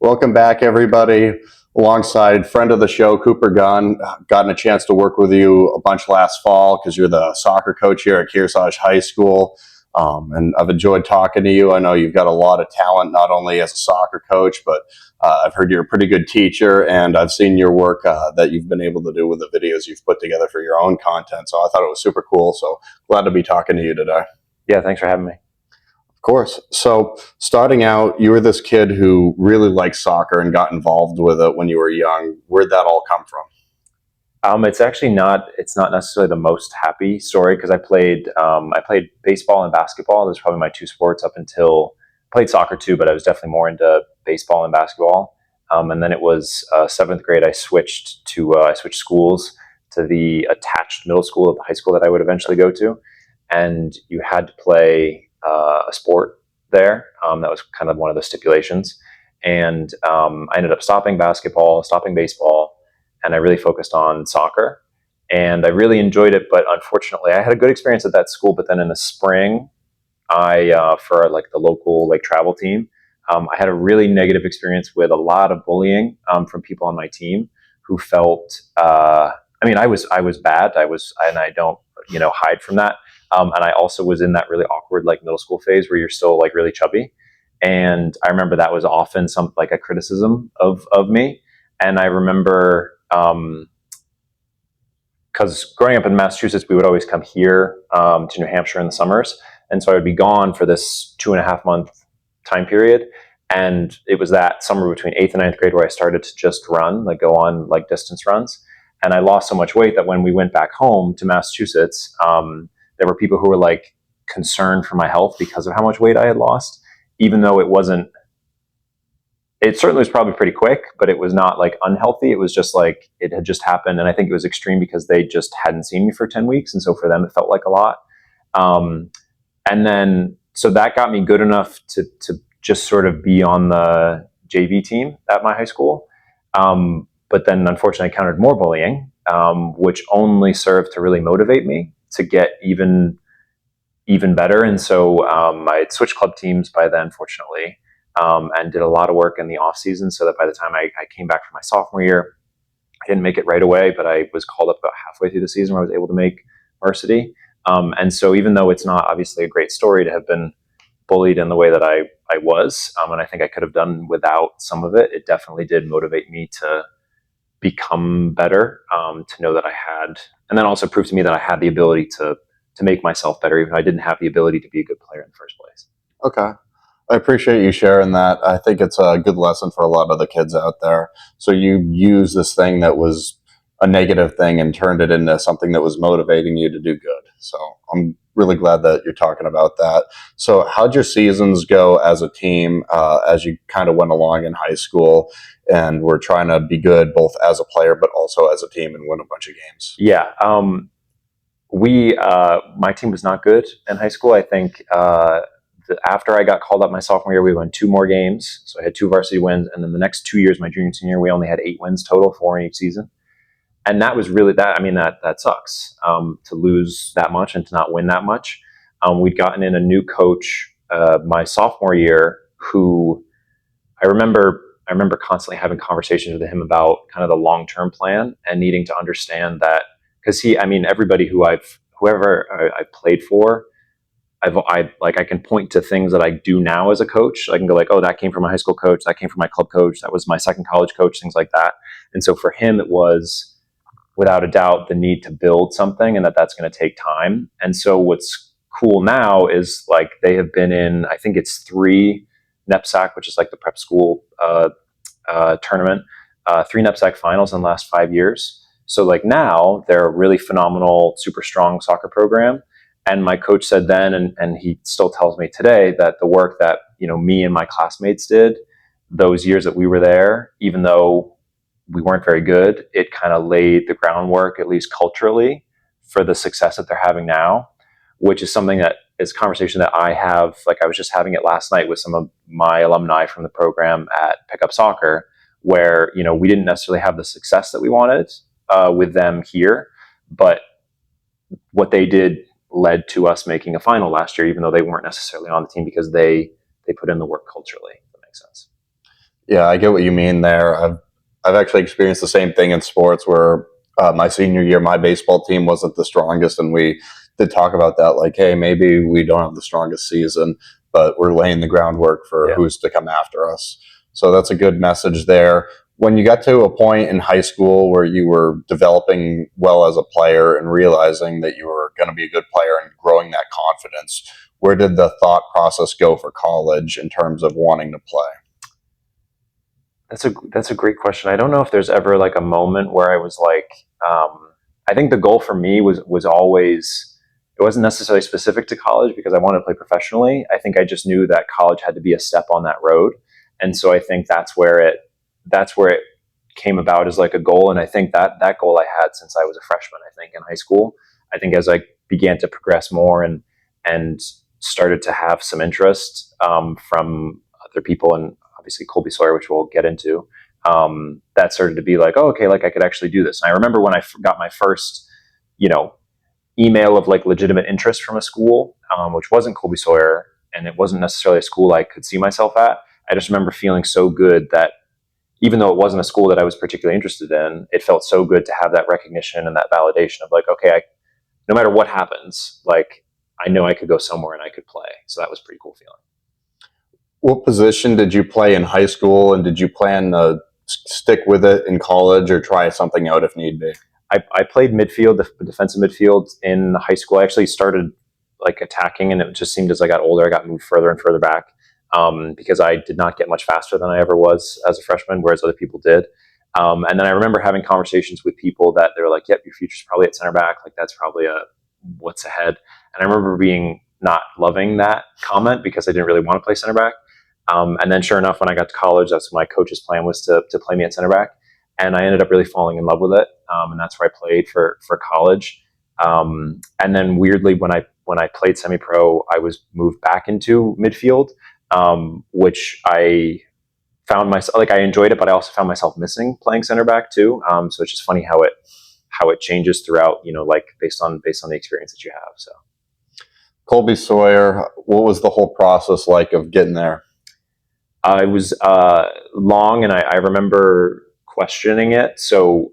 Welcome back, everybody. Alongside friend of the show, Couper Gunn. Gotten a chance to work with you a bunch last fall because you're the soccer coach here at Kearsarge High School. And I've enjoyed talking to you. I know you've got a lot of talent, not only as a soccer coach, but I've heard you're a pretty good teacher, and I've seen your work that you've been able to do with the videos you've put together for your own content. So I thought it was super cool. So glad to be talking to you today. Yeah, thanks for having me. Of course. So starting out, you were this kid who really liked soccer and got involved with it when you were young. Where'd that all come from? It's actually not. It's not necessarily the most happy story because I played baseball and basketball. Those were probably my two sports up until played soccer too, but I was definitely more into baseball and basketball. And then it was seventh grade. I switched schools to the attached middle school of the high school that I would eventually go to, and you had to play a sport there. That was kind of one of the stipulations. And I ended up stopping basketball, stopping baseball, and I really focused on soccer. And I really enjoyed it, but unfortunately, I had a good experience at that school. But then in the spring, for like the local like travel team, I had a really negative experience with a lot of bullying from people on my team who felt. I was bad. And I don't hide from that. And I also was in that really awkward like middle school phase where you're still like really chubby. And I remember that was often some like a criticism of me. And I remember because growing up in Massachusetts, we would always come here to New Hampshire in the summers. And so I would be gone for this 2.5 month time period. And it was that summer between 8th and 9th grade where I started to just run, like go on like distance runs. And I lost so much weight that when we went back home to Massachusetts, there were people who were like concerned for my health because of how much weight I had lost, even though it certainly was probably pretty quick, but it was not like unhealthy. It was just like, it had just happened. And I think it was extreme because they just hadn't seen me for 10 weeks. And so for them, it felt like a lot. So that got me good enough to just sort of be on the JV team at my high school. But then unfortunately I encountered more bullying, which only served to really motivate me to get even better. And so I had switched club teams by then, fortunately, and did a lot of work in the off season so that by the time I came back for my sophomore year, I didn't make it right away, but I was called up about halfway through the season where I was able to make varsity. And so even though it's not obviously a great story to have been bullied in the way that I was, and I think I could have done without some of it, it definitely did motivate me to become better, to know that I had, and then also prove to me that I had the ability to make myself better, even though I didn't have the ability to be a good player in the first place. Okay. I appreciate you sharing that. I think it's a good lesson for a lot of the kids out there. So you used this thing that was a negative thing and turned it into something that was motivating you to do good. So I'm really glad that you're talking about that. So how'd your seasons go as a team as you kind of went along in high school and were trying to be good both as a player but also as a team and win a bunch of games? Yeah. My team was not good in high school. I think after I got called up my sophomore year, we won 2 more games. So I had 2 varsity wins. And then the next 2 years, my junior and senior year, we only had 8 wins total, 4 in each season. And that was really that. I mean, that sucks to lose that much and to not win that much. We'd gotten in a new coach my sophomore year who I remember constantly having conversations with him about kind of the long-term plan and needing to understand that because everybody whoever I've played for, I can point to things that I do now as a coach. I can go like, oh, that came from my high school coach. That came from my club coach. That was my second college coach, things like that. And so for him, it was without a doubt the need to build something and that's going to take time. And so what's cool now is like they have been in, I think it's 3 NEPSAC, which is like the prep school tournament, 3 NEPSAC finals in the last 5 years. So like now they're a really phenomenal, super strong soccer program. And my coach said then, and he still tells me today, that the work that me and my classmates did those years that we were there, even though we weren't very good, it kind of laid the groundwork, at least culturally, for the success that they're having now, which is something that is a conversation that I have. Like I was just having it last night with some of my alumni from the program at Pickup Soccer, where we didn't necessarily have the success that we wanted with them here, but what they did led to us making a final last year, even though they weren't necessarily on the team because they put in the work culturally. If that makes sense. Yeah, I get what you mean there. I've actually experienced the same thing in sports where my senior year, my baseball team wasn't the strongest, and we did talk about that. Like, hey, maybe we don't have the strongest season, but we're laying the groundwork for Yeah. who's to come after us. So that's a good message there. When you got to a point in high school where you were developing well as a player and realizing that you were going to be a good player and growing that confidence, where did the thought process go for college in terms of wanting to play? That's a great question. I don't know if there's ever like a moment where I was like, I think the goal for me was always, it wasn't necessarily specific to college because I wanted to play professionally. I think I just knew that college had to be a step on that road, and so I think that's where it came about as like a goal. And I think that goal I had since I was a freshman. I think in high school. I think as I began to progress more and started to have some interest from other people, and obviously Colby-Sawyer, which we'll get into, that started to be like, oh, okay, like I could actually do this. And I remember when I got my first, you know, email of like legitimate interest from a school, which wasn't Colby-Sawyer, and it wasn't necessarily a school I could see myself at. I just remember feeling so good that even though it wasn't a school that I was particularly interested in, it felt so good to have that recognition and that validation of like, okay, no matter what happens, like I know I could go somewhere and I could play. So that was a pretty cool feeling. What position did you play in high school, and did you plan to stick with it in college or try something out if need be? I played midfield, defensive midfield in high school. I actually started like attacking, and it just seemed as I got older, I got moved further and further back because I did not get much faster than I ever was as a freshman, whereas other people did. And then I remember having conversations with people that they were like, "Yep, your future's probably at center back. Like that's probably a what's ahead." And I remember being not loving that comment because I didn't really want to play center back. And then, sure enough, when I got to college, that's what my coach's plan was to play me at center back, and I ended up really falling in love with it, and that's where I played for college. And then, weirdly, when I played semi pro, I was moved back into midfield, which I found myself like I enjoyed it, but I also found myself missing playing center back too. So it's just funny how it changes throughout, like based on the experience that you have. So Colby-Sawyer, what was the whole process like of getting there? it was long, and I remember questioning it. So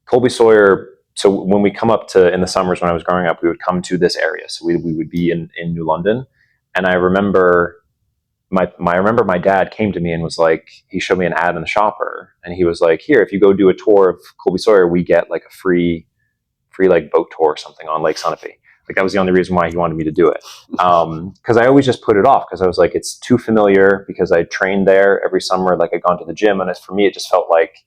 Colby-Sawyer. So when we come up to in the summers when I was growing up, we would come to this area. So we would be in New London, and I remember my dad came to me and was like, he showed me an ad in the shopper, and he was like, here, if you go do a tour of Colby-Sawyer, we get like a free like boat tour or something on Lake Sunapee. Like that was the only reason why he wanted me to do it. Because I always just put it off because I was like, it's too familiar because I trained there every summer. Like I'd gone to the gym, and for me, it just felt like,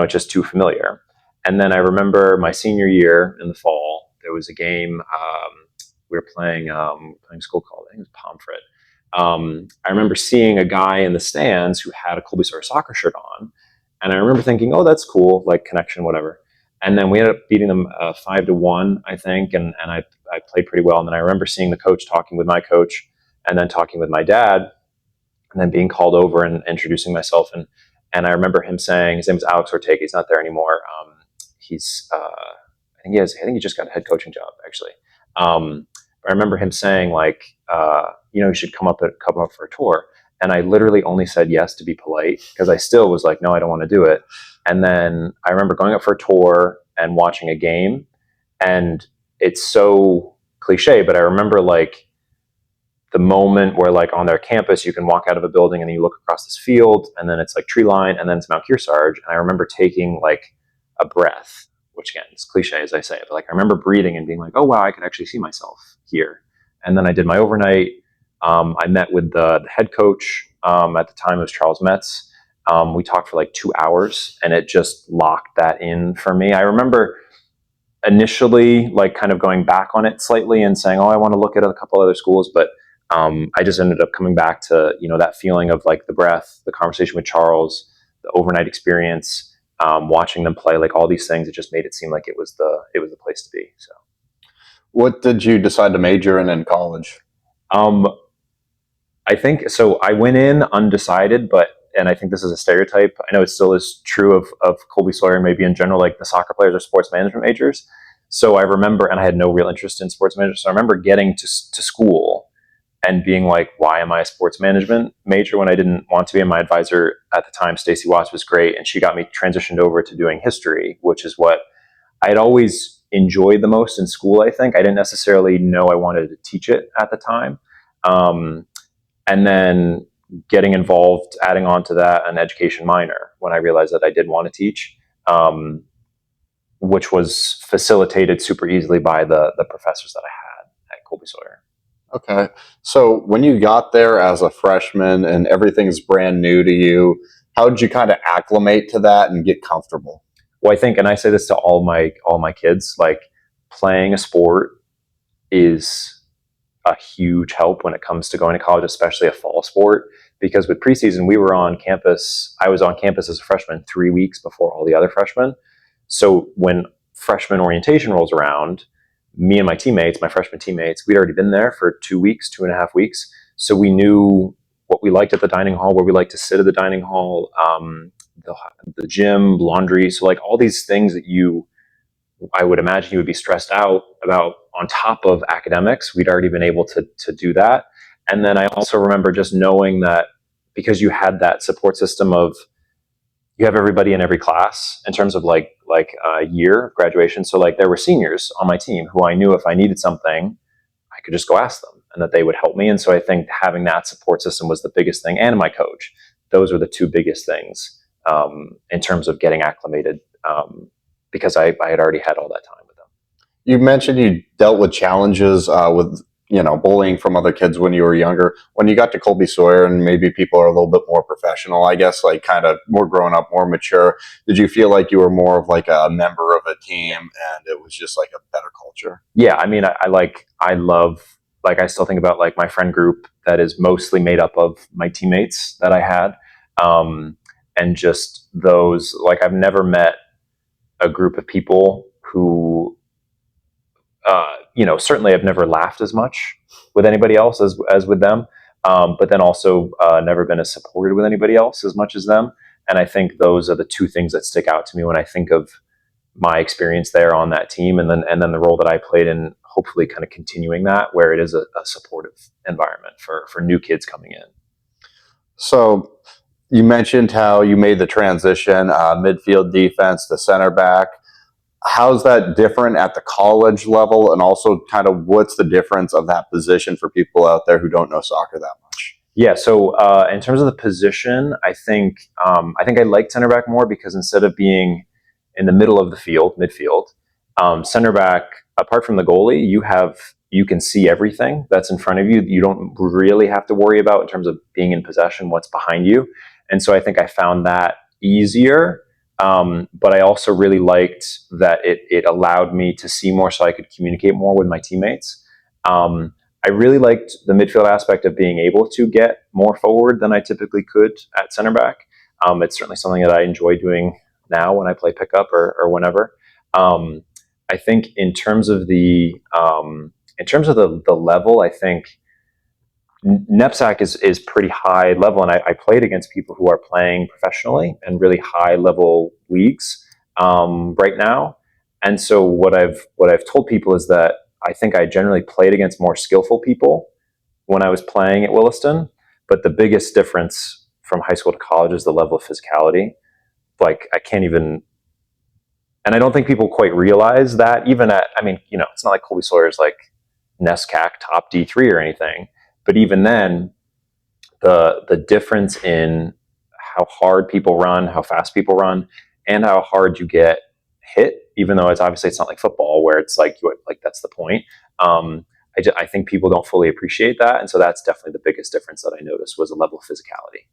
just too familiar. And then I remember my senior year in the fall, there was a game we were playing school called, I think it was Pomfret. I remember seeing a guy in the stands who had a Colby-Sawyer soccer shirt on, and I remember thinking, "Oh, that's cool, like connection, whatever." And then we ended up beating them 5-1, I think, and I played pretty well. And then I remember seeing the coach talking with my coach, and then talking with my dad, and then being called over and introducing myself. And I remember him saying, his name is Alex Ortega. He's not there anymore. I think he just got a head coaching job actually. I remember him saying like, you should come up for a tour. And I literally only said yes to be polite because I still was like, no, I don't want to do it. And then I remember going up for a tour and watching a game. And it's so cliche, but I remember like the moment where like on their campus, you can walk out of a building and then you look across this field and then it's like tree line and then it's Mount Kearsarge. And I remember taking like a breath, which again, it's cliche as I say, but like I remember breathing and being like, oh wow, I could actually see myself here. And then I did my overnight. I met with the head coach. At the time it was Charles Metz. We talked for like 2 hours and it just locked that in for me. I remember initially like kind of going back on it slightly and saying, oh, I want to look at a couple other schools. But I just ended up coming back to, that feeling of like the breath, the conversation with Charles, the overnight experience, watching them play, like all these things. It just made it seem like it was the place to be. So what did you decide to major in college? I think so. I went in undecided, and I think this is a stereotype. I know it still is true of Colby-Sawyer, maybe in general, like the soccer players are sports management majors. So I remember, and I had no real interest in sports management. So I remember getting to school and being like, why am I a sports management major when I didn't want to be? And my advisor at the time, Stacy Watts, was great, and she got me transitioned over to doing history, which is what I had always enjoyed the most in school. I think I didn't necessarily know I wanted to teach it at the time, and then getting involved, adding on to that an education minor when I realized that I did want to teach, which was facilitated super easily by the professors that I had at Colby-Sawyer. Okay. So when you got there as a freshman and everything's brand new to you, how did you kind of acclimate to that and get comfortable? Well, I think, and I say this to all my kids, like, playing a sport is a huge help when it comes to going to college, especially a fall sport, because with preseason, we were on campus. I was on campus as a freshman 3 weeks before all the other freshmen. So when freshman orientation rolls around, me and my teammates, my freshman teammates, we'd already been there for 2 weeks, 2.5 weeks. So we knew what we liked at the dining hall, where we liked to sit at the dining hall, the gym, laundry. So like all these things that I would imagine you would be stressed out about on top of academics, we'd already been able to do that. And then I also remember just knowing that because you had that support system of, you have everybody in every class in terms of like a year of graduation. So like there were seniors on my team who I knew if I needed something, I could just go ask them and that they would help me. And so I think having that support system was the biggest thing. And my coach, those were the two biggest things in terms of getting acclimated, because I had already had all that time with them. You mentioned you dealt with challenges with bullying from other kids when you were younger. When you got to Colby-Sawyer and maybe people are a little bit more professional, I guess, like kind of more grown up, more mature, did you feel like you were more of like a member of a team and it was just like a better culture? Yeah, I mean, I love, like, I still think about like my friend group that is mostly made up of my teammates that I had, and just those, like, I've never met a group of people who, certainly I've never laughed as much with anybody else as with them, but then also never been as supported with anybody else as much as them. And I think those are the two things that stick out to me when I think of my experience there on that team, and then the role that I played in hopefully kind of continuing that, where it is a supportive environment for new kids coming in. So you mentioned how you made the transition, midfield defense to center back. How's that different at the college level? And also kind of what's the difference of that position for people out there who don't know soccer that much? Yeah, so in terms of the position, I think I like center back more because instead of being in the middle of the field, midfield, center back, apart from the goalie, you can see everything that's in front of you. You don't really have to worry about, in terms of being in possession, what's behind you. And so I think I found that easier. But I also really liked that it allowed me to see more, so I could communicate more with my teammates. I really liked the midfield aspect of being able to get more forward than I typically could at center back. It's certainly something that I enjoy doing now when I play pickup or whenever. I think in terms of the level, I think NEPSAC is pretty high level, and I played against people who are playing professionally and really high level leagues right now. And so what I've told people is that I think I generally played against more skillful people when I was playing at Williston, but the biggest difference from high school to college is the level of physicality. Like, I can't even, and I don't think people quite realize that, even at, it's not like Colby-Sawyer is like NESCAC top D3 or anything. But even then, the difference in how hard people run, how fast people run, and how hard you get hit, even though it's not like football where it's like that's the point. I think people don't fully appreciate that, and so that's definitely the biggest difference that I noticed, was a level of physicality.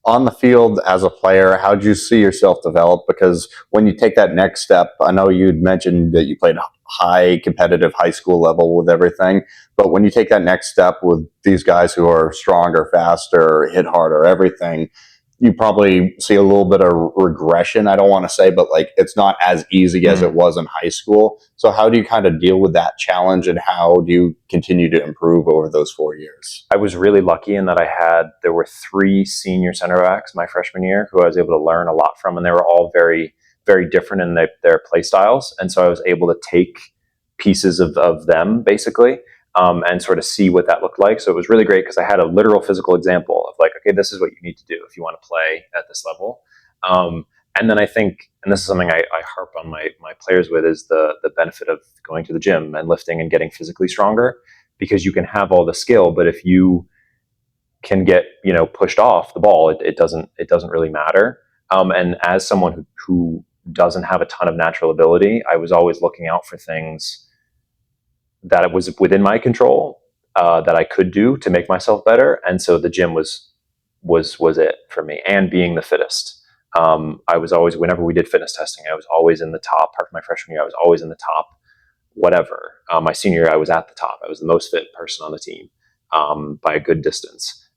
On the field as a player, how did you see yourself develop? Because when you take that next step, I know you'd mentioned that you played high competitive high school level with everything, but when you take that next step with these guys who are stronger, faster, hit harder, everything, you probably see a little bit of regression. I don't want to say, but like, it's not as easy as it was in high school. So how do you kind of deal with that challenge, and how do you continue to improve over those 4 years? I was really lucky in that there were 3 senior center backs my freshman year who I was able to learn a lot from, and they were all very, very different in their play styles. And so I was able to take pieces of them, basically. and sort of see what that looked like. So it was really great because I had a literal physical example of like, okay, this is what you need to do if you want to play at this level. And then I think, and this is something I harp on my players with, is the benefit of going to the gym and lifting and getting physically stronger, because you can have all the skill, but if you can get pushed off the ball, it doesn't really matter. And as someone who doesn't have a ton of natural ability, I was always looking out for things that it was within my control, that I could do to make myself better. And so the gym was it for me, and being the fittest. I was always, whenever we did fitness testing, I was always in the top. Apart from my freshman year, I was always in the top, whatever. My senior year, I was at the top. I was the most fit person on the team, by a good distance,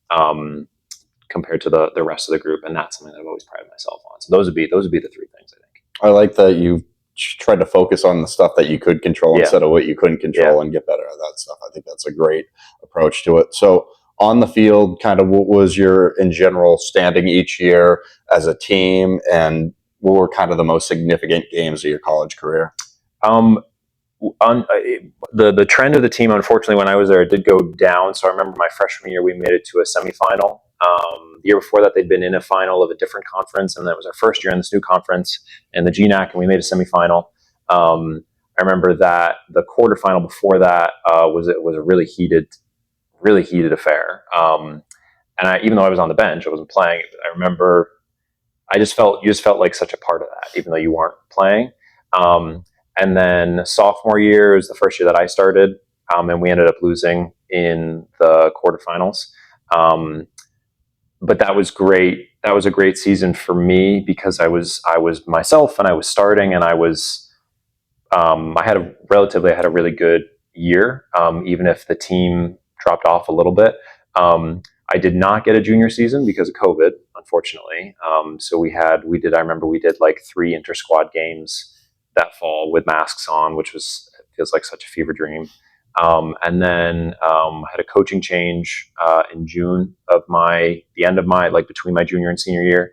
compared to the rest of the group. And that's something that I've always prided myself on. So those would be the three things, I think. I like that you tried to focus on the stuff that you could control instead of what you couldn't control, and get better at that stuff. I think that's a great approach to it. So on the field, kind of what was your, in general, standing each year as a team, and what were kind of the most significant games of your college career? The trend of the team, unfortunately, when I was there, it did go down. So I remember my freshman year, we made it to a semifinal. The year before that, they'd been in a final of a different conference, and that was our first year in this new conference in the GNAC, and we made a semifinal. I remember that the quarterfinal before that was a really heated affair. And even though I was on the bench, I wasn't playing. I remember you just felt like such a part of that, even though you weren't playing. And then sophomore year was the first year that I started, and we ended up losing in the quarterfinals. But that was great. That was a great season for me because I was myself, and I was starting, and I had a really good year, even if the team dropped off a little bit. I did not get a junior season because of COVID, unfortunately. So I remember we did like 3 inter-squad games that fall with masks on, which feels like such a fever dream. And then I had a coaching change in June of between my junior and senior year.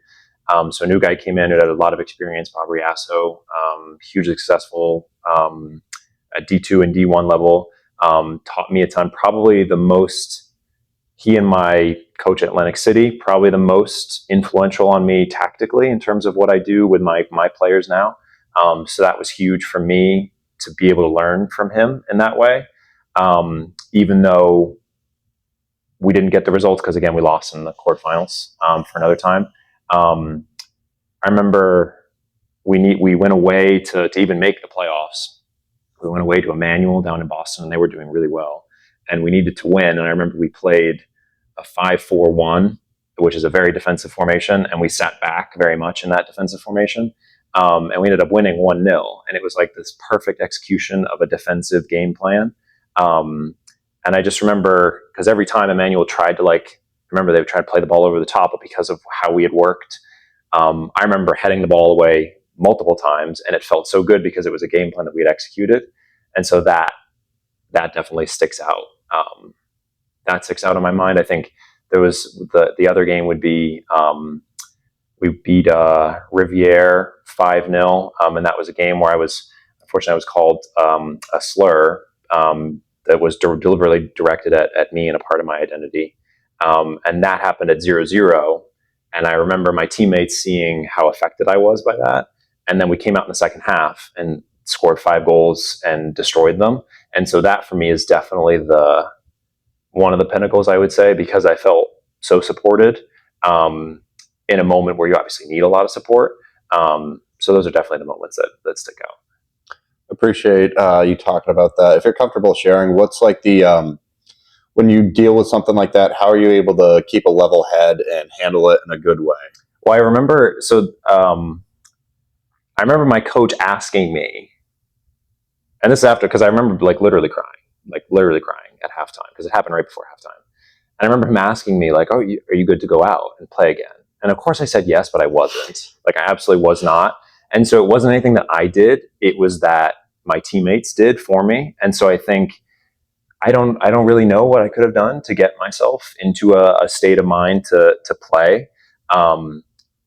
So a new guy came in who had a lot of experience, Bob Riasso, hugely successful at D2 and D1 level, taught me a ton. Probably the most, he and my coach at Atlantic City, probably the most influential on me tactically in terms of what I do with my players now. So that was huge for me to be able to learn from him in that way. Even though we didn't get the results, because again, we lost in the quarterfinals for another time. I remember we went away to even make the playoffs. We went away to Emmanuel down in Boston, and they were doing really well, and we needed to win. And I remember we played a 5-4-1, which is a very defensive formation, and we sat back very much in that defensive formation. And we ended up winning 1-0, and it was like this perfect execution of a defensive game plan. And I just remember, because every time Emmanuel tried to they would try to play the ball over the top, but because of how we had worked, I remember heading the ball away multiple times, and it felt so good because it was a game plan that we had executed. And so that definitely sticks out. That sticks out in my mind. I think there was the other game would be, we beat Riviere 5-0, and that was a game where unfortunately I was called a slur that was deliberately directed at me and a part of my identity. And that happened at 0-0. And I remember my teammates seeing how affected I was by that. And then we came out in the second half and scored 5 goals and destroyed them. And so that for me is definitely one of the pinnacles, I would say, because I felt so supported in a moment where you obviously need a lot of support. So those are definitely the moments that stick out. Appreciate you talking about that. If you're comfortable sharing, what's like the when you deal with something like that, how are you able to keep a level head and handle it in a good way? Well, I remember my coach asking me, and this is after, because I remember literally crying at halftime, because it happened right before halftime. And I remember him asking me "Oh, are you good to go out and play again?" And of course I said yes, but I wasn't. I absolutely was not. And so it wasn't anything that I did. It was that my teammates did for me. And so I think I don't really know what I could have done to get myself into a state of mind to play.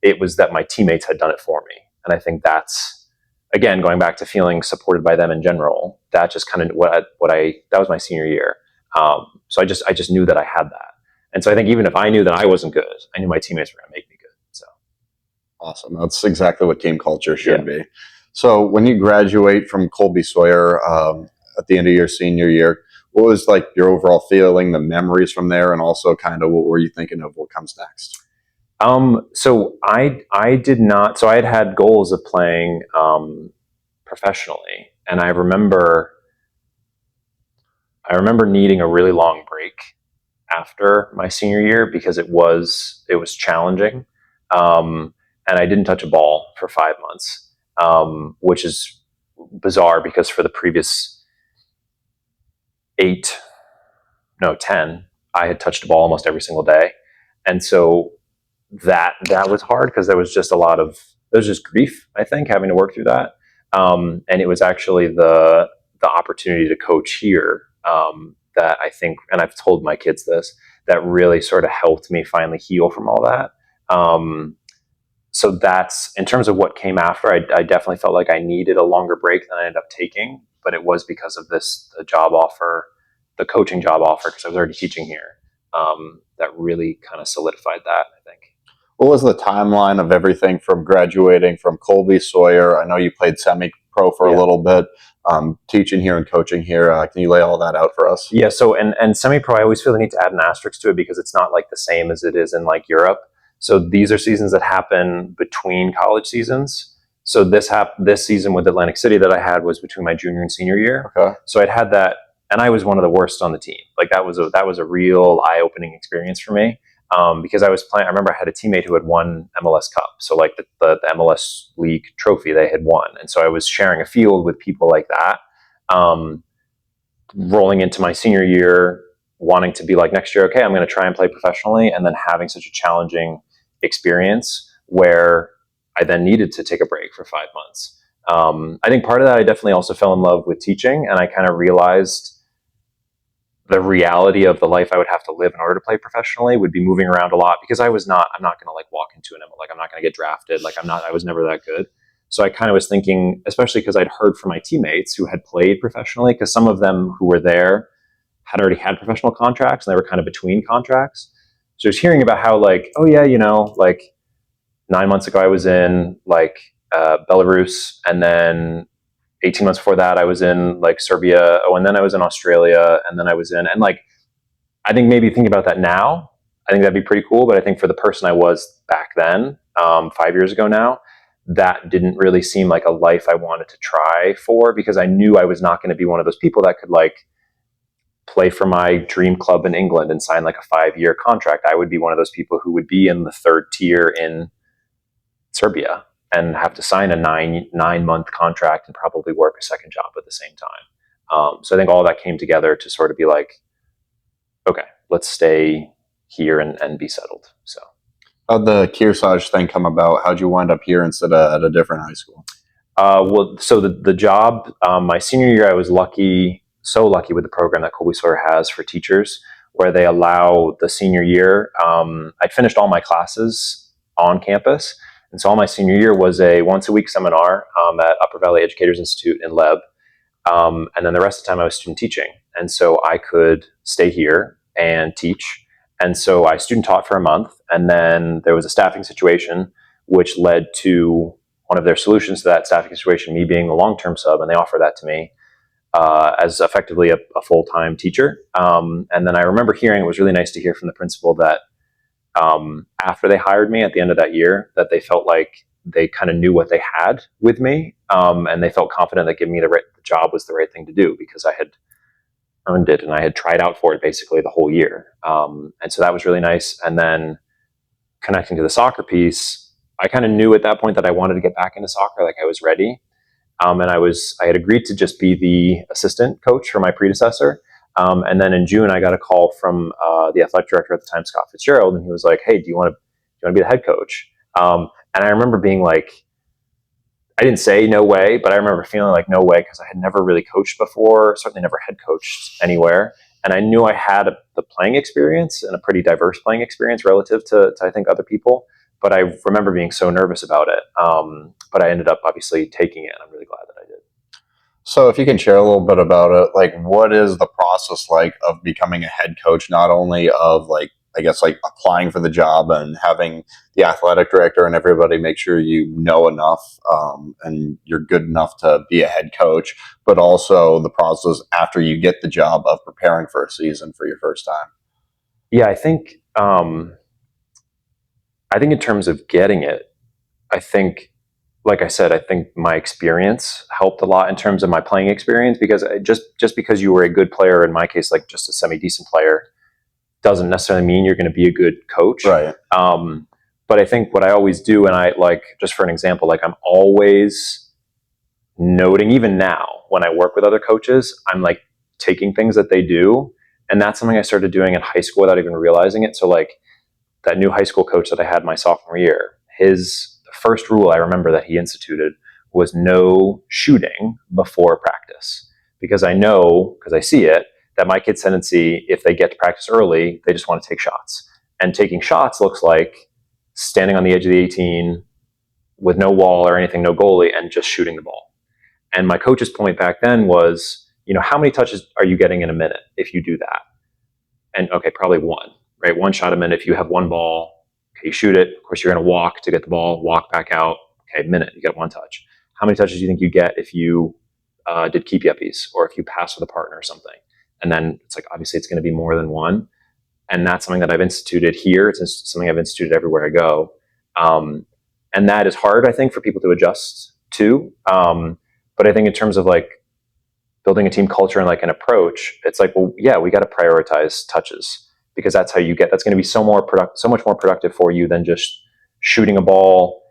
It was that my teammates had done it for me. And I think that's, again, going back to feeling supported by them in general, that just kind of that was my senior year. So I just knew that I had that. And so I think even if I knew that I wasn't good, I knew my teammates were going to make me good. So awesome. That's exactly what team culture should be. So when you graduate from Colby-Sawyer at the end of your senior year, what was like your overall feeling, the memories from there, and also kind of what were you thinking of what comes next? So I did not. So I had goals of playing professionally, and I remember needing a really long break after my senior year because it was challenging, and I didn't touch a ball for 5 months, which is bizarre because for the previous 10, I had touched a ball almost every single day, and so that was hard because there was just grief, I think, having to work through that, and it was actually the opportunity to coach here that I think, and I've told my kids this, that really sort of helped me finally heal from all that. So that's, in terms of what came after, I definitely felt like I needed a longer break than I ended up taking, but it was because of the job offer, the coaching job offer, because I was already teaching here, that really kind of solidified that, I think. What was the timeline of everything from graduating from Colby-Sawyer? I know you played semi-pro for a little bit, teaching here and coaching here. Can you lay all that out for us? Yeah, so and semi-pro, I always feel the need to add an asterisk to it because it's not like the same as it is in like Europe. So these are seasons that happen between college seasons. So this season with Atlantic City that I had was between my junior and senior year. Okay. So I'd had that, and I was one of the worst on the team. Like that was a real eye-opening experience for me. Because I was playing, I remember I had a teammate who had won MLS Cup. So like the MLS League trophy they had won. And so I was sharing a field with people like that, rolling into my senior year, wanting to be like, next year, okay, I'm going to try and play professionally, and then having such a challenging experience where I then needed to take a break for 5 months. I think part of that, I definitely also fell in love with teaching, and I kind of realized the reality of the life I would have to live in order to play professionally would be moving around a lot because I'm not going to like walk into like, I'm not going to get drafted. Like I was never that good. So I kind of was thinking, especially because I'd heard from my teammates who had played professionally, because some of them who were there had already had professional contracts and they were kind of between contracts. So I was hearing about how like, oh yeah, like 9 months ago I was in like Belarus, and then 18 months before that, I was in like Serbia. Oh, and then I was in Australia, and then I was in, and like, I think maybe thinking about that now, I think that'd be pretty cool. But I think for the person I was back then, 5 years ago now, that didn't really seem like a life I wanted to try for, because I knew I was not going to be one of those people that could like play for my dream club in England and sign like a 5-year contract. I would be one of those people who would be in the third tier in Serbia and have to sign a nine-month contract and probably work a second job at the same time. So I think all that came together to sort of be like, okay, let's stay here and be settled. So how'd the Kearsarge thing come about? How'd you wind up here instead of at a different high school? Well, so the job, my senior year, I was so lucky with the program that Colby-Sawyer has for teachers, where they allow the senior year. I'd finished all my classes on campus. And so all my senior year was a once-a-week seminar at Upper Valley Educators Institute in Leb. And then the rest of the time I was student teaching. And so I could stay here and teach. And so I student taught for a month. And then there was a staffing situation, which led to one of their solutions to that staffing situation, me being a long-term sub. And they offered that to me as effectively a full-time teacher. And then I remember hearing, it was really nice to hear from the principal that after they hired me at the end of that year, that they felt like they kind of knew what they had with me, and they felt confident that giving me the job was the right thing to do because I had earned it and I had tried out for it basically the whole year. And so that was really nice. And then connecting to the soccer piece, I kind of knew at that point that I wanted to get back into soccer, like I was ready. And I had agreed to just be the assistant coach for my predecessor. And then in June, I got a call from the athletic director at the time, Scott Fitzgerald, and he was like, "Hey, do you want to be the head coach?" And I remember being like, I didn't say no way, but I remember feeling like no way because I had never really coached before, certainly never head coached anywhere. And I knew I had the playing experience and a pretty diverse playing experience relative to I think other people. But I remember being so nervous about it. But I ended up obviously taking it, and I'm really glad that I did. So if you can share a little bit about it, like what is the process like of becoming a head coach, not only of like, I guess like applying for the job and having the athletic director and everybody make sure you know enough and you're good enough to be a head coach, but also the process after you get the job of preparing for a season for your first time. Yeah, I think in terms of getting it, I think, like I said, I think my experience helped a lot in terms of my playing experience, because just because you were a good player, in my case, like just a semi decent player, doesn't necessarily mean you're going to be a good coach. Right. But I think what I always do, and I like, just for an example, like I'm always noting, even now when I work with other coaches, I'm like taking things that they do. And that's something I started doing in high school without even realizing it. So like that new high school coach that I had my sophomore year, his first rule I remember that he instituted was no shooting before practice. Because I know, because I see it, that my kid's tendency, if they get to practice early, they just want to take shots. And taking shots looks like standing on the edge of the 18 with no wall or anything, no goalie, and just shooting the ball. And my coach's point back then was, how many touches are you getting in a minute if you do that? And okay, probably one, right? One shot a minute. If you have one ball, okay, you shoot it. Of course, you're going to walk to get the ball, walk back out. Okay, minute, you get one touch. How many touches do you think you get if you did keep yuppies or if you pass with a partner or something? And then it's like, obviously, it's going to be more than one. And that's something that I've instituted here. It's something I've instituted everywhere I go. And that is hard, I think, for people to adjust to. But I think in terms of like building a team culture and like an approach, it's like, well, yeah, we got to prioritize touches, because that's going to be so much more productive for you than just shooting a ball.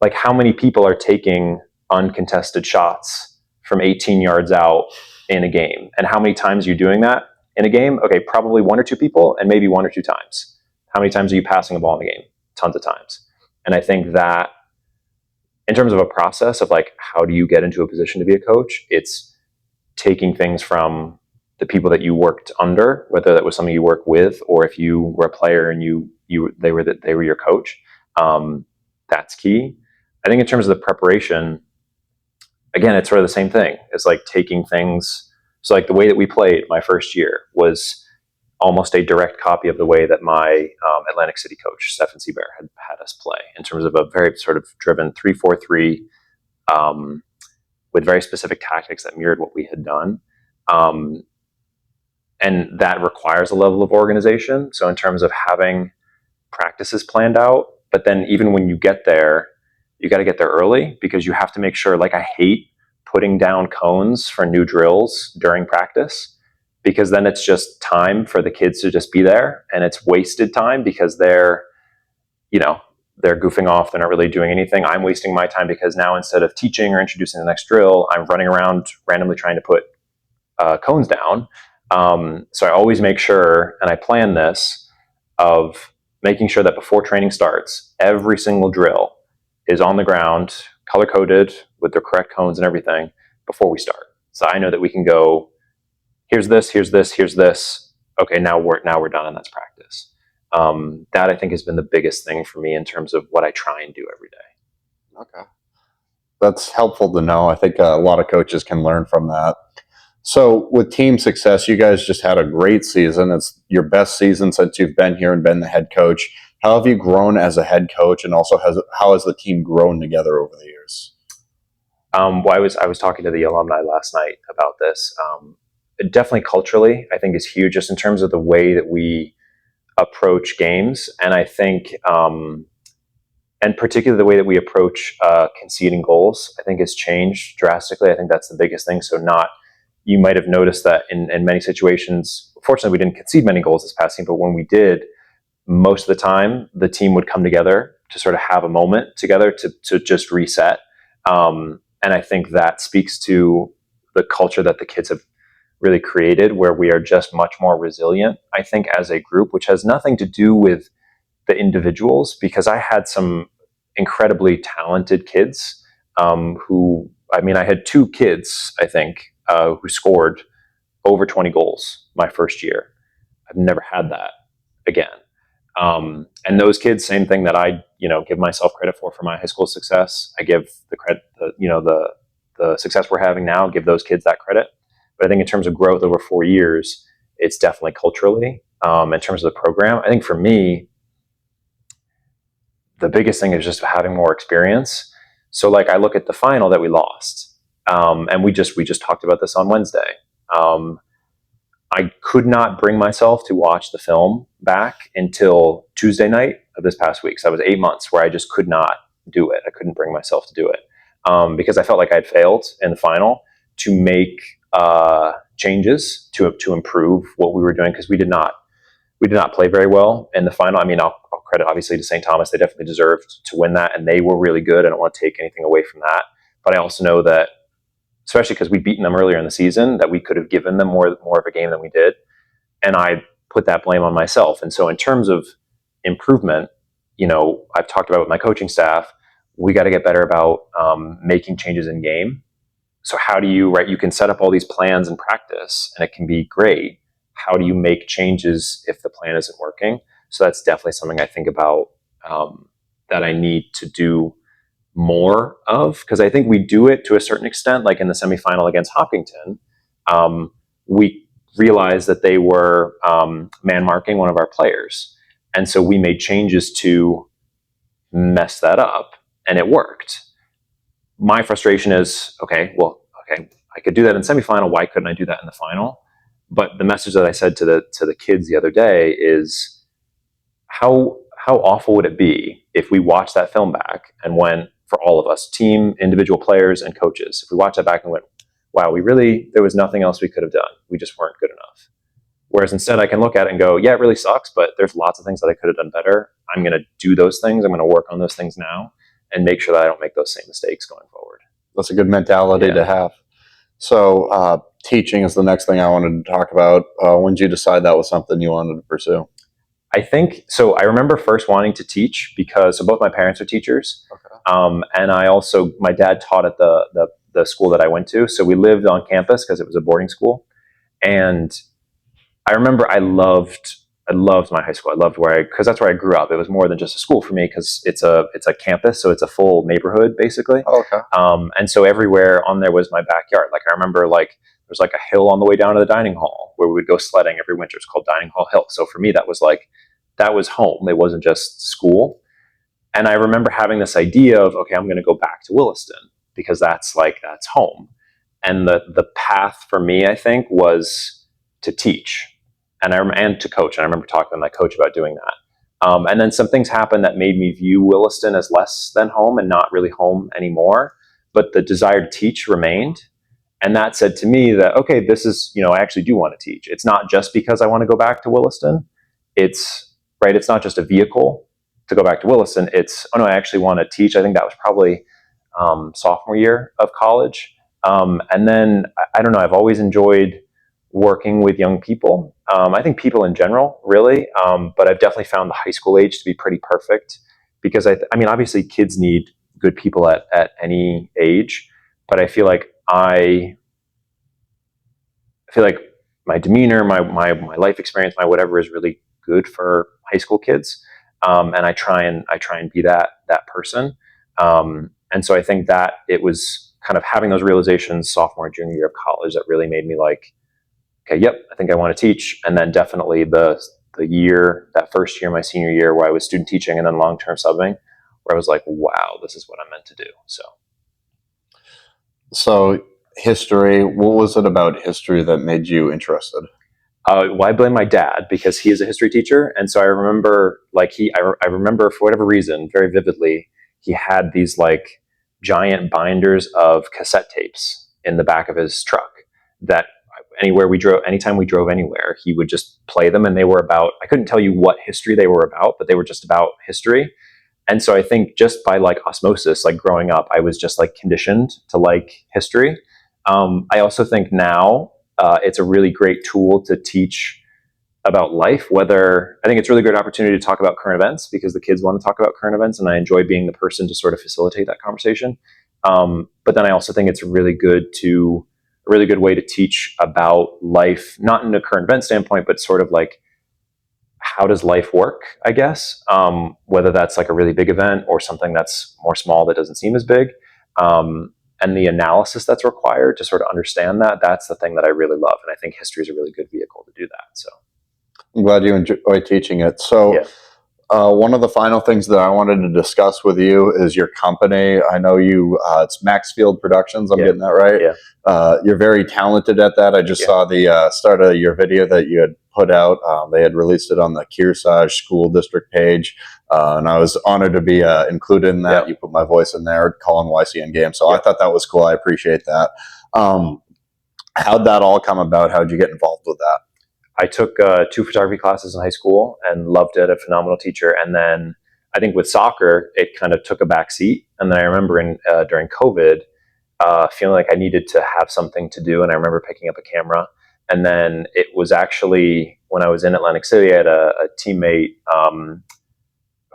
Like, how many people are taking uncontested shots from 18 yards out in a game? And how many times are you doing that in a game? Okay, probably one or two people, and maybe one or two times. How many times are you passing a ball in the game? Tons of times. And I think that in terms of a process of like, how do you get into a position to be a coach? It's taking things from the people that you worked under, whether that was something you work with, or if you were a player and they were your coach. That's key. I think in terms of the preparation, again, it's sort of the same thing. It's like taking things. So like the way that we played my first year was almost a direct copy of the way that my Atlantic City coach, Stefan Seabear, had us play, in terms of a very sort of driven 3-4-3 with very specific tactics that mirrored what we had done. And that requires a level of organization. So in terms of having practices planned out, but then even when you get there, you got to get there early, because you have to make sure, like I hate putting down cones for new drills during practice, because then it's just time for the kids to just be there, and it's wasted time because they're goofing off. They're not really doing anything. I'm wasting my time because now, instead of teaching or introducing the next drill, I'm running around randomly trying to put cones down. So I always make sure, and I plan this, of making sure that before training starts, every single drill is on the ground, color-coded with the correct cones and everything before we start. So I know that we can go, here's this, here's this, here's this. Okay, now we're done, and that's practice. That I think has been the biggest thing for me in terms of what I try and do every day. Okay. That's helpful to know. I think a lot of coaches can learn from that. So with team success, you guys just had a great season. It's your best season since you've been here and been the head coach. How have you grown as a head coach, and also how has the team grown together over the years? Well, I was talking to the alumni last night about this. Definitely culturally, I think is huge, just in terms of the way that we approach games, and I think, and particularly the way that we approach conceding goals, I think has changed drastically. I think that's the biggest thing. So you might have noticed that in many situations, fortunately, we didn't concede many goals this past season, but when we did, most of the time, the team would come together to sort of have a moment together to just reset. And I think that speaks to the culture that the kids have really created, where we are just much more resilient, I think, as a group, which has nothing to do with the individuals, because I had some incredibly talented kids I had two kids, I think, who scored over 20 goals my first year. I've never had that again. And those kids, same thing that I, give myself credit for my high school success. I give the credit, the the success we're having now, give those kids that credit. But I think in terms of growth over 4 years, it's definitely culturally. In terms of the program, I think for me, the biggest thing is just having more experience. So like I look at the final that we lost, and we just talked about this on Wednesday. I could not bring myself to watch the film back until Tuesday night of this past week. So that was 8 months where I just could not do it. I couldn't bring myself to do it because I felt like I had failed in the final to make changes to improve what we were doing, because we did not play very well in the final. I mean, I'll credit obviously to St. Thomas. They definitely deserved to win that, and they were really good. I don't want to take anything away from that, but I also know that, especially because we'd beaten them earlier in the season, that we could have given them more of a game than we did. And I put that blame on myself. And so in terms of improvement, I've talked about with my coaching staff, we got to get better about making changes in game. So how do you, right, you can set up all these plans in practice and it can be great. How do you make changes if the plan isn't working? So that's definitely something I think about that I need to do more of, because I think we do it to a certain extent. Like in the semifinal against Hopkinton, we realized that they were man marking one of our players, and so we made changes to mess that up, and it worked. My frustration is, okay, I could do that in semifinal. Why couldn't I do that in the final? But the message that I said to the kids the other day is, how awful would it be if we watched that film back and went, for all of us, team, individual players, and coaches, if we watched that back and went, wow, there was nothing else we could have done. We just weren't good enough. Whereas instead I can look at it and go, yeah, it really sucks, but there's lots of things that I could have done better. I'm going to do those things. I'm going to work on those things now and make sure that I don't make those same mistakes going forward. That's a good mentality to have. So teaching is the next thing I wanted to talk about. When did you decide that was something you wanted to pursue? I think so. I remember first wanting to teach because both my parents are teachers. Okay. And my dad taught at the school that I went to. So we lived on campus because it was a boarding school. And I remember I loved my high school. I loved because that's where I grew up. It was more than just a school for me because it's a campus. So it's a full neighborhood basically. Oh, okay. And so everywhere on there was my backyard. Like I remember there's like a hill on the way down to the dining hall where we would go sledding every winter. It's called Dining Hall Hill. So for me, that was home. It wasn't just school. And I remember having this idea of, okay, I'm going to go back to Williston because that's home. And the path for me, I think, was to teach and to coach. And I remember talking to my coach about doing that. And then some things happened that made me view Williston as less than home and not really home anymore. But the desire to teach remained. And that said to me that, okay, this is, I actually do want to teach. It's not just because I want to go back to Williston. It's not just a vehicle to go back to Williston. It's, I actually want to teach. I think that was probably sophomore year of college. And then, I don't know, I've always enjoyed working with young people. I think people in general, really. But I've definitely found the high school age to be pretty perfect because obviously kids need good people at any age, but I feel like my demeanor, my life experience, my whatever is really good for high school kids. And I try and be that person. And so I think that it was kind of having those realizations sophomore and junior year of college that really made me like, okay, yep, I think I want to teach. And then definitely that first year, my senior year, where I was student teaching and then long-term subbing, where I was like, wow, this is what I'm meant to do. So history, what was it about history that made you interested? I blame my dad because he is a history teacher. And so I remember I remember for whatever reason, very vividly, he had these like giant binders of cassette tapes in the back of his truck that anytime we drove anywhere, he would just play them. And they were about, I couldn't tell you what history they were about, but they were just about history. And so I think just by like osmosis, like growing up, I was just like conditioned to like history. I also think now it's a really great tool to teach about life, I think it's a really great opportunity to talk about current events because the kids want to talk about current events and I enjoy being the person to sort of facilitate that conversation. But then I also think it's a really good way to teach about life, not in a current event standpoint, but sort of like, how does life work, I guess, whether that's like a really big event or something that's more small that doesn't seem as big. and the analysis that's required to sort of understand that, that's the thing that I really love. And I think history is a really good vehicle to do that. So I'm glad you enjoy teaching it. So, yeah. one of the final things that I wanted to discuss with you is your company. I know you, it's Maxfield Productions. I'm getting that right. Yeah. You're very talented at that. I just Yeah. saw the start of your video that you had put out. They had released it on the Kearsarge School District page. And I was honored to be included in that. Yep. You put my voice in there, calling YCN games. So I thought that was cool. I appreciate that. How'd that all come about? How'd you get involved with that? I took 2 photography classes in high school and loved it. A phenomenal teacher. And then I think with soccer, it kind of took a back seat. And then I remember during COVID, feeling like I needed to have something to do. And I remember picking up a camera. And then it was actually when I was in Atlantic City, I had a teammate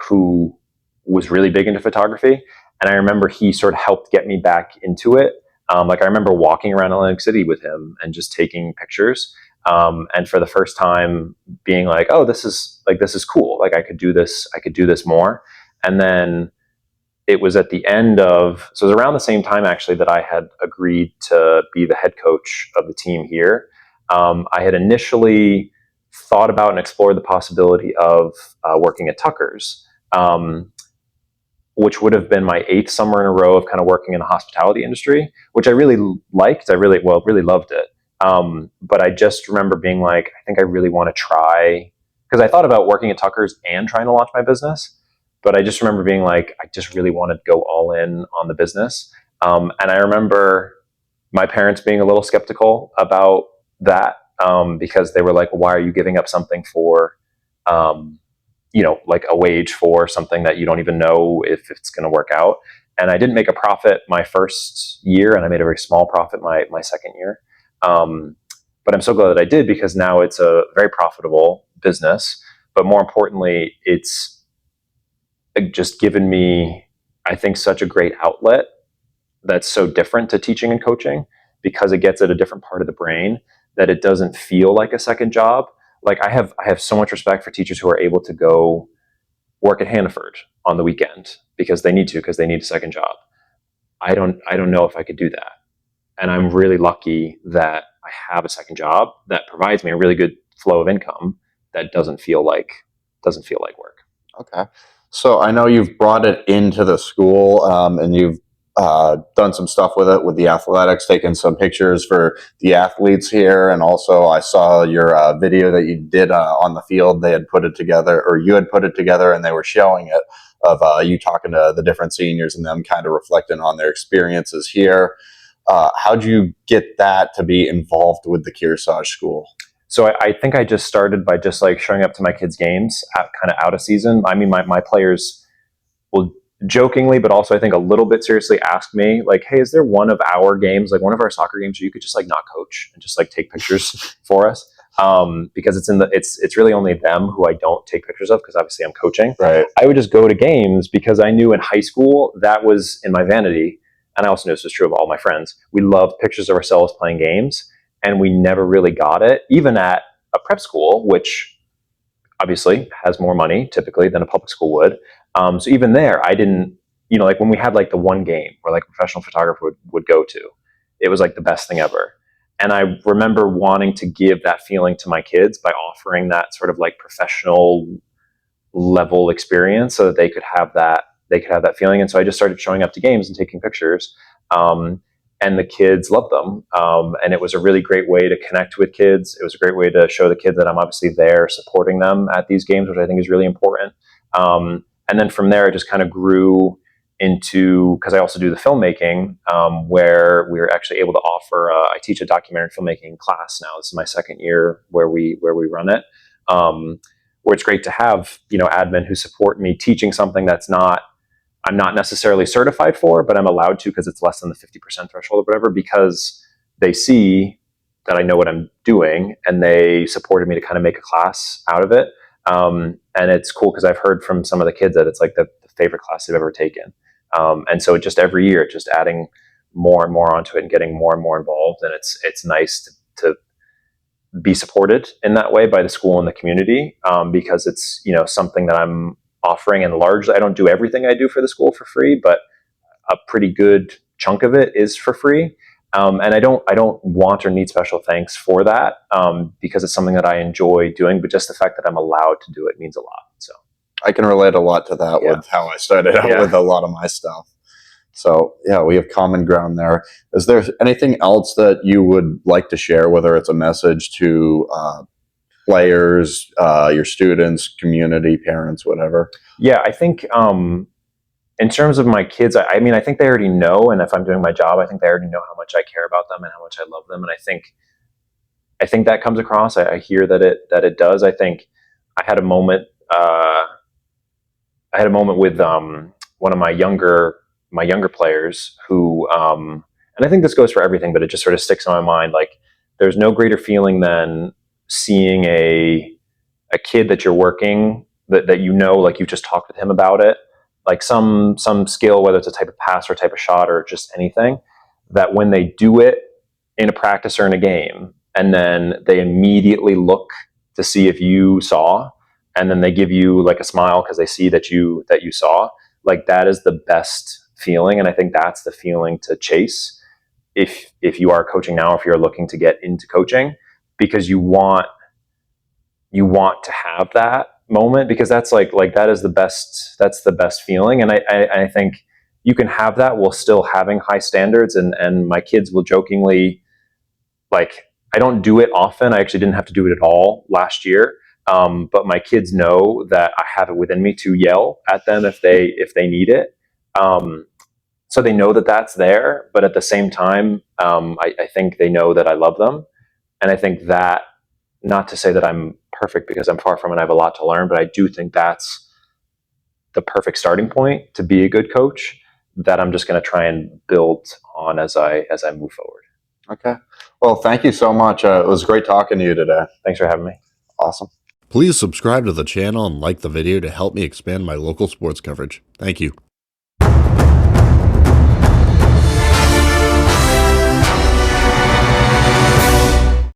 who was really big into photography. And I remember he sort of helped get me back into it. Like I remember walking around Atlantic City with him and just taking pictures. And for the first time being like, oh, this is cool. Like I could do this more. And then it was at the end of, so it was around the same time actually that I had agreed to be the head coach of the team here. I had initially thought about and explored the possibility of working at Tucker's, which would have been my 8th summer in a row of kind of working in the hospitality industry, which I really liked. I really loved it. But I just remember being like, I think I really want to try, because I thought about working at Tucker's and trying to launch my business. But I just remember being like, I just really want to go all in on the business. And I remember my parents being a little skeptical about that, because they were like, well, why are you giving up something for, like a wage for something that you don't even know if it's going to work out? And I didn't make a profit my first year, and I made a very small profit my second year. But I'm so glad that I did, because now it's a very profitable business. But more importantly, it's just given me, I think, such a great outlet that's so different to teaching and coaching, because it gets at a different part of the brain, that it doesn't feel like a second job. Like I have so much respect for teachers who are able to go work at Hannaford on the weekend because they need a second job. I don't know if I could do that. And I'm really lucky that I have a second job that provides me a really good flow of income that doesn't feel like work. Okay. So I know you've brought it into the school, and you've done some stuff with it, with the athletics, taken some pictures for the athletes here. And also I saw your video that you did on the field. They had put it together, or you had put it together, and they were showing it, of you talking to the different seniors and them kind of reflecting on their experiences here. How'd you get that to be involved with the Kearsarge School? So I think I just started by just like showing up to my kids' games kind of out of season. I mean, my players will jokingly, but also I think a little bit seriously ask me like, hey, is there one of our games, like one of our soccer games, where you could just like not coach and just like take pictures for us? Because it's really only them who I don't take pictures of, because obviously I'm coaching. Right. I would just go to games because I knew in high school that was in my vanity. And I also knew this was true of all my friends. We loved pictures of ourselves playing games. And we never really got it, even at a prep school, which obviously has more money typically than a public school would. So even there, I didn't, like when we had like the one game where like a professional photographer would go to, it was like the best thing ever. And I remember wanting to give that feeling to my kids by offering that sort of like professional level experience so that they could have that feeling. And so I just started showing up to games and taking pictures. And the kids loved them. And it was a really great way to connect with kids. It was a great way to show the kids that I'm obviously there supporting them at these games, which I think is really important. And then from there, it just kind of grew into, because I also do the filmmaking, where we were actually able to offer, I teach a documentary filmmaking class now. This is my second year where we run it, where it's great to have, admin who support me teaching something I'm not necessarily certified for, but I'm allowed to because it's less than the 50% threshold or whatever, because they see that I know what I'm doing and they supported me to kind of make a class out of it. And it's cool because I've heard from some of the kids that it's like the favorite class they've ever taken. And so just every year, just adding more and more onto it and getting more and more involved. And it's nice to be supported in that way by the school and the community, because it's, something that I'm offering. And largely, I don't do everything I do for the school for free, but a pretty good chunk of it is for free. And I don't want or need special thanks for that, because it's something that I enjoy doing. But just the fact that I'm allowed to do it means a lot. So I can relate a lot to that with how I started out with a lot of my stuff. So yeah, we have common ground there. Is there anything else that you would like to share, whether it's a message to players, your students, community, parents, whatever? Yeah, I think in terms of my kids, I mean, I think they already know, and if I'm doing my job, I think they already know how much I care about them and how much I love them, and I think that comes across. I hear that it does. I think I had a moment. I had a moment with one of my younger players who, and I think this goes for everything, but it just sort of sticks in my mind. Like, there's no greater feeling than seeing a kid that you're working that you know, like you just talked with him about it, like some skill, whether it's a type of pass or a type of shot or just anything, that when they do it in a practice or in a game, and then they immediately look to see if you saw, and then they give you like a smile because they see that you saw, like that is the best feeling. And I think that's the feeling to chase if you are coaching now, if you're looking to get into coaching, because you want to have that moment, because that's like that is the best feeling. And I think you can have that while still having high standards. And my kids will jokingly, like, I don't do it often. I actually didn't have to do it at all last year. But my kids know that I have it within me to yell at them if they need it. So they know that that's there, but at the same time, I think they know that I love them. And I think that, not to say that I'm perfect, because I'm far from it, I have a lot to learn, but I do think that's the perfect starting point to be a good coach that I'm just going to try and build on as I move forward. Okay. Well, thank you so much. It was great talking to you today. Thanks for having me. Awesome. Please subscribe to the channel and like the video to help me expand my local sports coverage. Thank you.